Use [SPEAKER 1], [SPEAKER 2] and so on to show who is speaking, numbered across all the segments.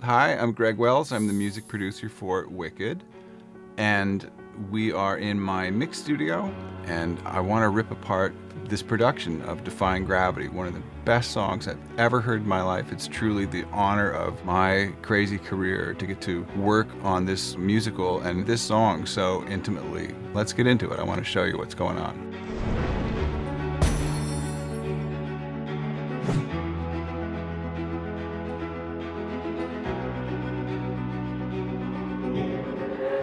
[SPEAKER 1] Hi, I'm Greg Wells. I'm the music producer for Wicked, and we are in my mix studio, and I want to rip apart this production of Defying Gravity, one of the best songs I've ever heard in my life. It's truly the honor of my crazy career to get to work on this musical and this song so intimately. Let's get into it. I want to show you what's going on.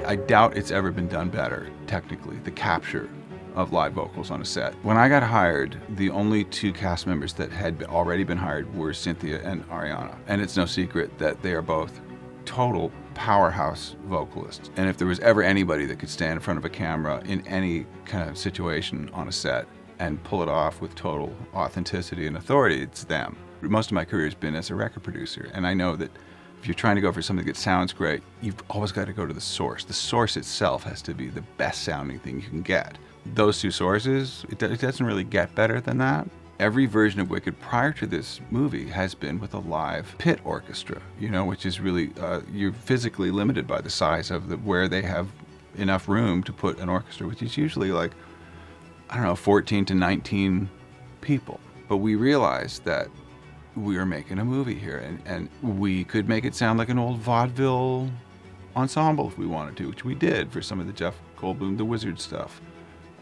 [SPEAKER 1] I doubt it's ever been done better, technically, the capture of live vocals on a set. When I got hired, the only two cast members that had already been hired were Cynthia and Ariana. And it's no secret that they are both total powerhouse vocalists. And if there was ever anybody that could stand in front of a camera in any kind of situation on a set and pull it off with total authenticity and authority, it's them. Most of my career has been as a record producer, and I know that if you're trying to go for something that sounds great, you've always got to go to the source. The source itself has to be the best sounding thing you can get. Those two sources, it doesn't really get better than that. Every version of Wicked prior to this movie has been with a live pit orchestra, which is really, you're physically limited by the size of where they have enough room to put an orchestra, which is usually 14 to 19 people. But we realized that we were making a movie here, and we could make it sound like an old vaudeville ensemble if we wanted to, which we did for some of the Jeff Goldblum, The Wizard stuff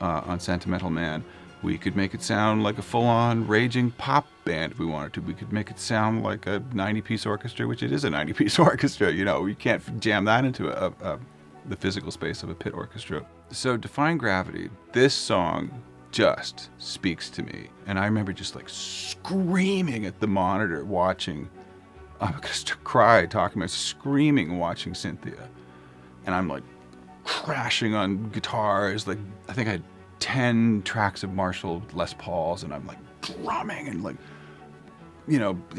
[SPEAKER 1] on Sentimental Man. We could make it sound like a full-on raging pop band if we wanted to. We could make it sound like a 90-piece orchestra, which it is a 90-piece orchestra. We can't jam that into the physical space of a pit orchestra. So Defying Gravity, this song just speaks to me. And I remember just screaming at the monitor watching, I'm going to cry talking about screaming watching Cynthia. And I'm crashing on guitars. I think I had 10 tracks of Marshall Les Pauls, and I'm drumming and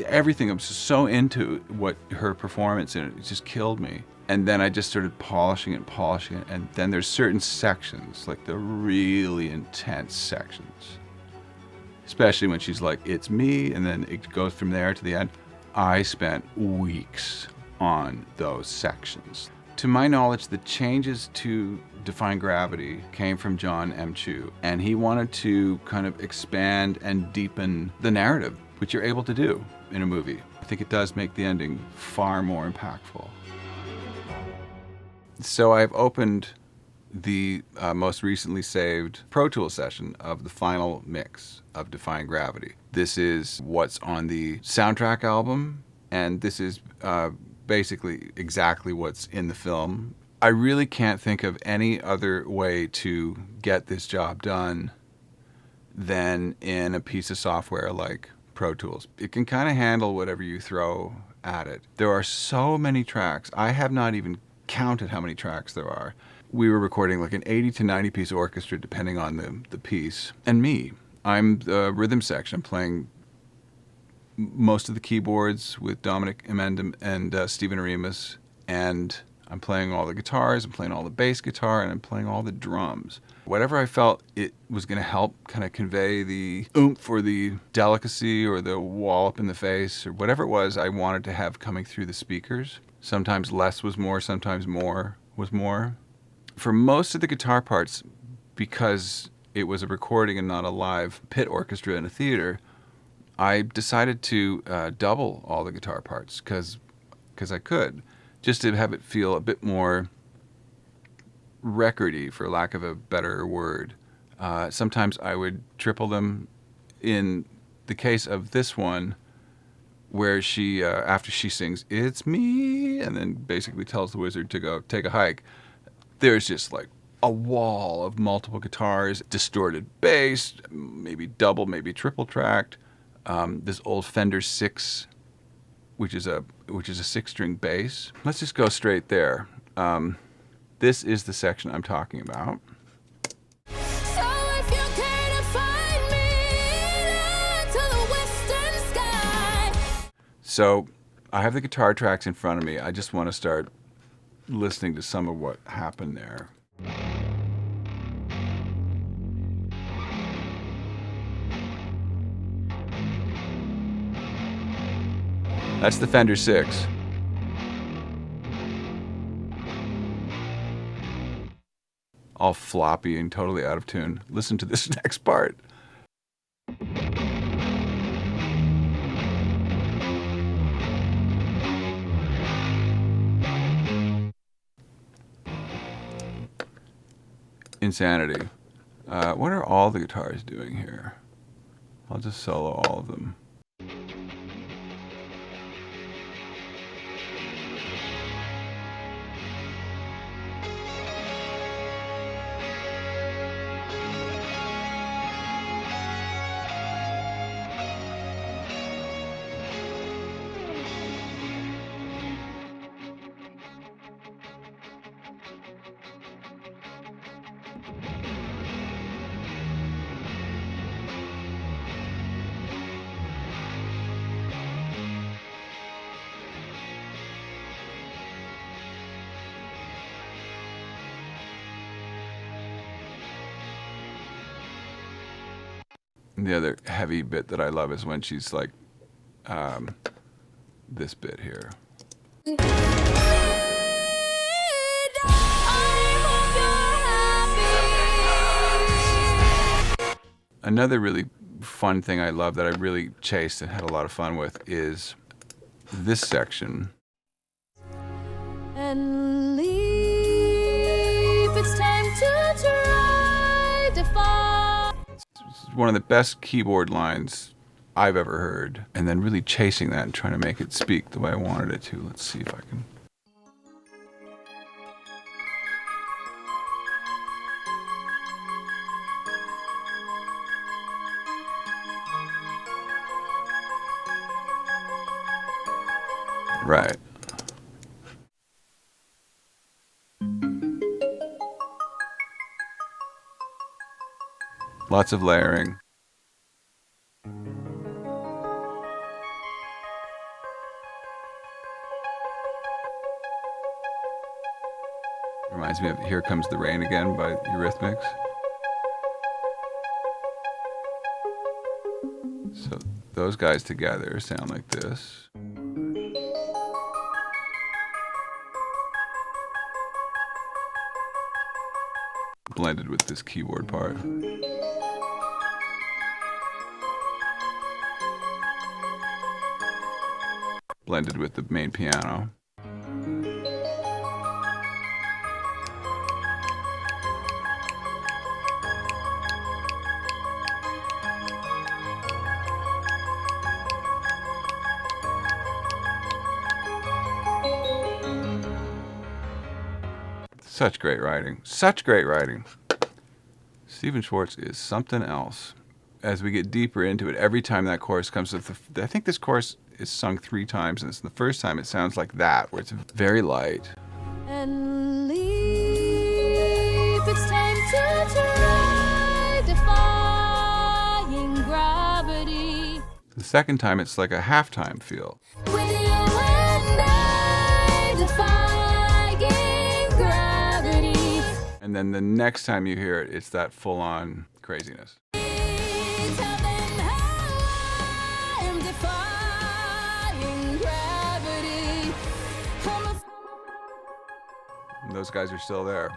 [SPEAKER 1] everything. I'm just so into what her performance in it just killed me. And then I just started polishing it, and then there's certain sections, the really intense sections, especially when she's it's me, and then it goes from there to the end. I spent weeks on those sections. To my knowledge, the changes to Defying Gravity came from John M. Chu, and he wanted to kind of expand and deepen the narrative, which you're able to do in a movie. I think it does make the ending far more impactful. So I've opened the most recently saved Pro Tools session of the final mix of Defying Gravity. This is what's on the soundtrack album, and this is basically exactly what's in the film. I really can't think of any other way to get this job done than in a piece of software like Pro Tools. It can kind of handle whatever you throw at it. There are so many tracks. I have not even counted how many tracks there are. We were recording an 80 to 90 piece orchestra depending on the piece. And me, I'm the rhythm section. I'm playing most of the keyboards with Dominic Emendem and Stephen Aremus, and I'm playing all the guitars, I'm playing all the bass guitar, and I'm playing all the drums. Whatever I felt it was going to help kind of convey the oomph or the delicacy or the wallop in the face or whatever it was I wanted to have coming through the speakers. Sometimes less was more, sometimes more was more. For most of the guitar parts, because it was a recording and not a live pit orchestra in a theater, I decided to double all the guitar parts because I could, just to have it feel a bit more record-y, for lack of a better word. Sometimes I would triple them. In the case of this one, where she, after she sings, "It's me," and then basically tells the wizard to go take a hike, there's just a wall of multiple guitars, distorted bass, maybe double, maybe triple tracked, this old Fender 6, which is a 6-string bass. Let's just go straight there. This is the section I'm talking about. So I have the guitar tracks in front of me. I just want to start listening to some of what happened there. That's the Fender 6. all floppy and totally out of tune. Listen to this next part. Insanity. What are all the guitars doing here? I'll just solo all of them. And the other heavy bit that I love is when she's like, this bit here. Another really fun thing I love that I really chased and had a lot of fun with is this section. And leave, it's time to try to find. It's one of the best keyboard lines I've ever heard. And then really chasing that and trying to make it speak the way I wanted it to. Let's see if I can. Right. Lots of layering. Reminds me of Here Comes the Rain Again by Eurythmics. So those guys together sound like this. Blended with this keyboard part. Blended with the main piano. Such great writing. Such great writing. Stephen Schwartz is something else. As we get deeper into it, every time that chorus comes with I think this chorus is sung 3 times, and it's the first time it sounds like that, where it's very light. And leave, it's time to try defying gravity. The second time it's like a halftime feel. With you and I defying gravity. And then the next time you hear it, it's that full-on craziness. And those guys are still there.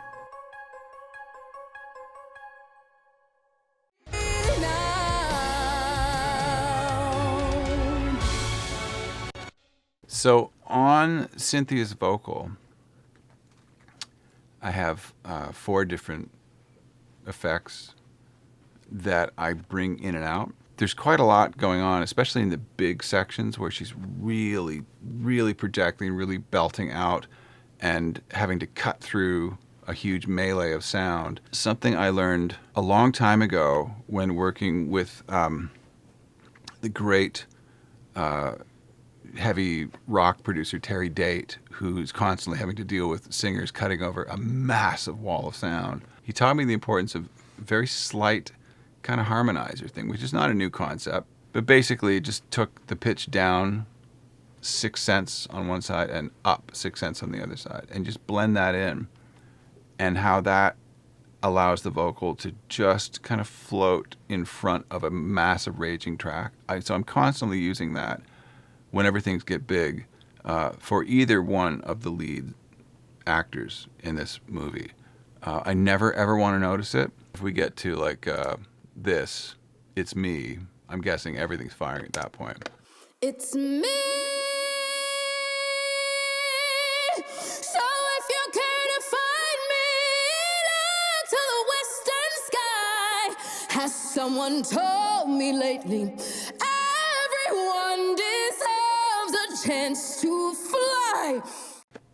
[SPEAKER 1] So on Cynthia's vocal, I have 4 different effects that I bring in and out. There's quite a lot going on, especially in the big sections where she's really, really projecting, really belting out and having to cut through a huge melee of sound. Something I learned a long time ago when working with the great heavy rock producer Terry Date, who's constantly having to deal with singers cutting over a massive wall of sound. He taught me the importance of a very slight kind of harmonizer thing, which is not a new concept, but basically it just took the pitch down 6 cents on one side and up 6 cents on the other side, and just blend that in, and how that allows the vocal to just kind of float in front of a massive raging track. So I'm constantly using that whenever things get big for either one of the lead actors in this movie. I never ever want to notice it. If we get to like this, it's me. I'm guessing everything's firing at that point.
[SPEAKER 2] It's me. So if you care to find me, look to the western sky. Has someone told me lately, everyone deserves a chance to fly.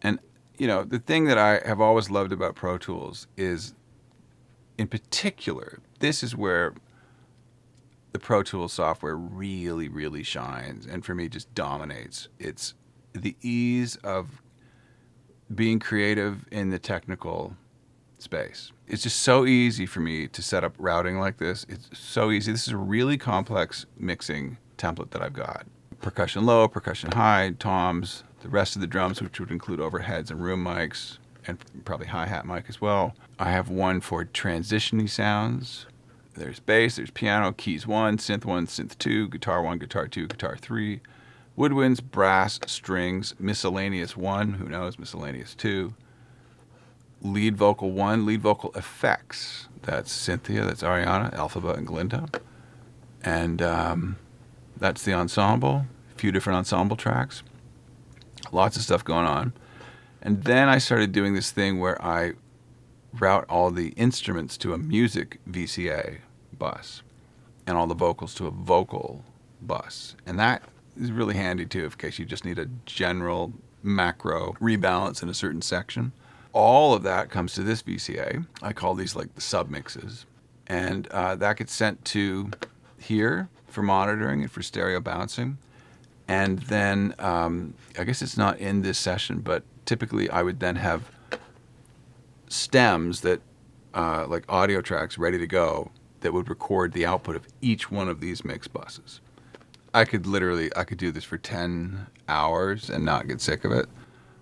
[SPEAKER 1] And, you know, the thing that I have always loved about Pro Tools is, in particular, this is where the Pro Tools software really, really shines, and for me just dominates. It's the ease of being creative in the technical space. It's just so easy for me to set up routing like this. It's so easy. This is a really complex mixing template that I've got. Percussion low, percussion high, toms, the rest of the drums, which would include overheads and room mics, and probably hi-hat mic as well. I have one for transition-y sounds. There's bass, there's piano, keys 1, synth 2, guitar 1, guitar 2, guitar 3, woodwinds, brass, strings, miscellaneous 1, who knows, miscellaneous 2, lead vocal 1, lead vocal effects. That's Cynthia, that's Ariana, Elphaba, and Glinda. And that's the ensemble, a few different ensemble tracks. Lots of stuff going on. And then I started doing this thing where I route all the instruments to a music VCA bus and all the vocals to a vocal bus. And that is really handy too, in case you just need a general macro rebalance in a certain section. All of that comes to this VCA. I call these like the submixes. And that gets sent to here for monitoring and for stereo bouncing. And then, I guess it's not in this session, but typically I would then have stems that, like audio tracks ready to go, that would record the output of each one of these mix buses. I could do this for 10 hours and not get sick of it.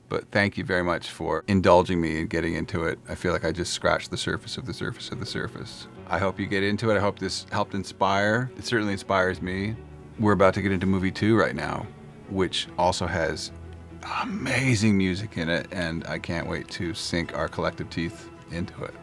[SPEAKER 1] But thank you very much for indulging me and getting into it. I feel like I just scratched the surface of the surface of the surface. I hope you get into it. I hope this helped inspire. It certainly inspires me. We're about to get into movie 2 right now, which also has amazing music in it, and I can't wait to sink our collective teeth into it.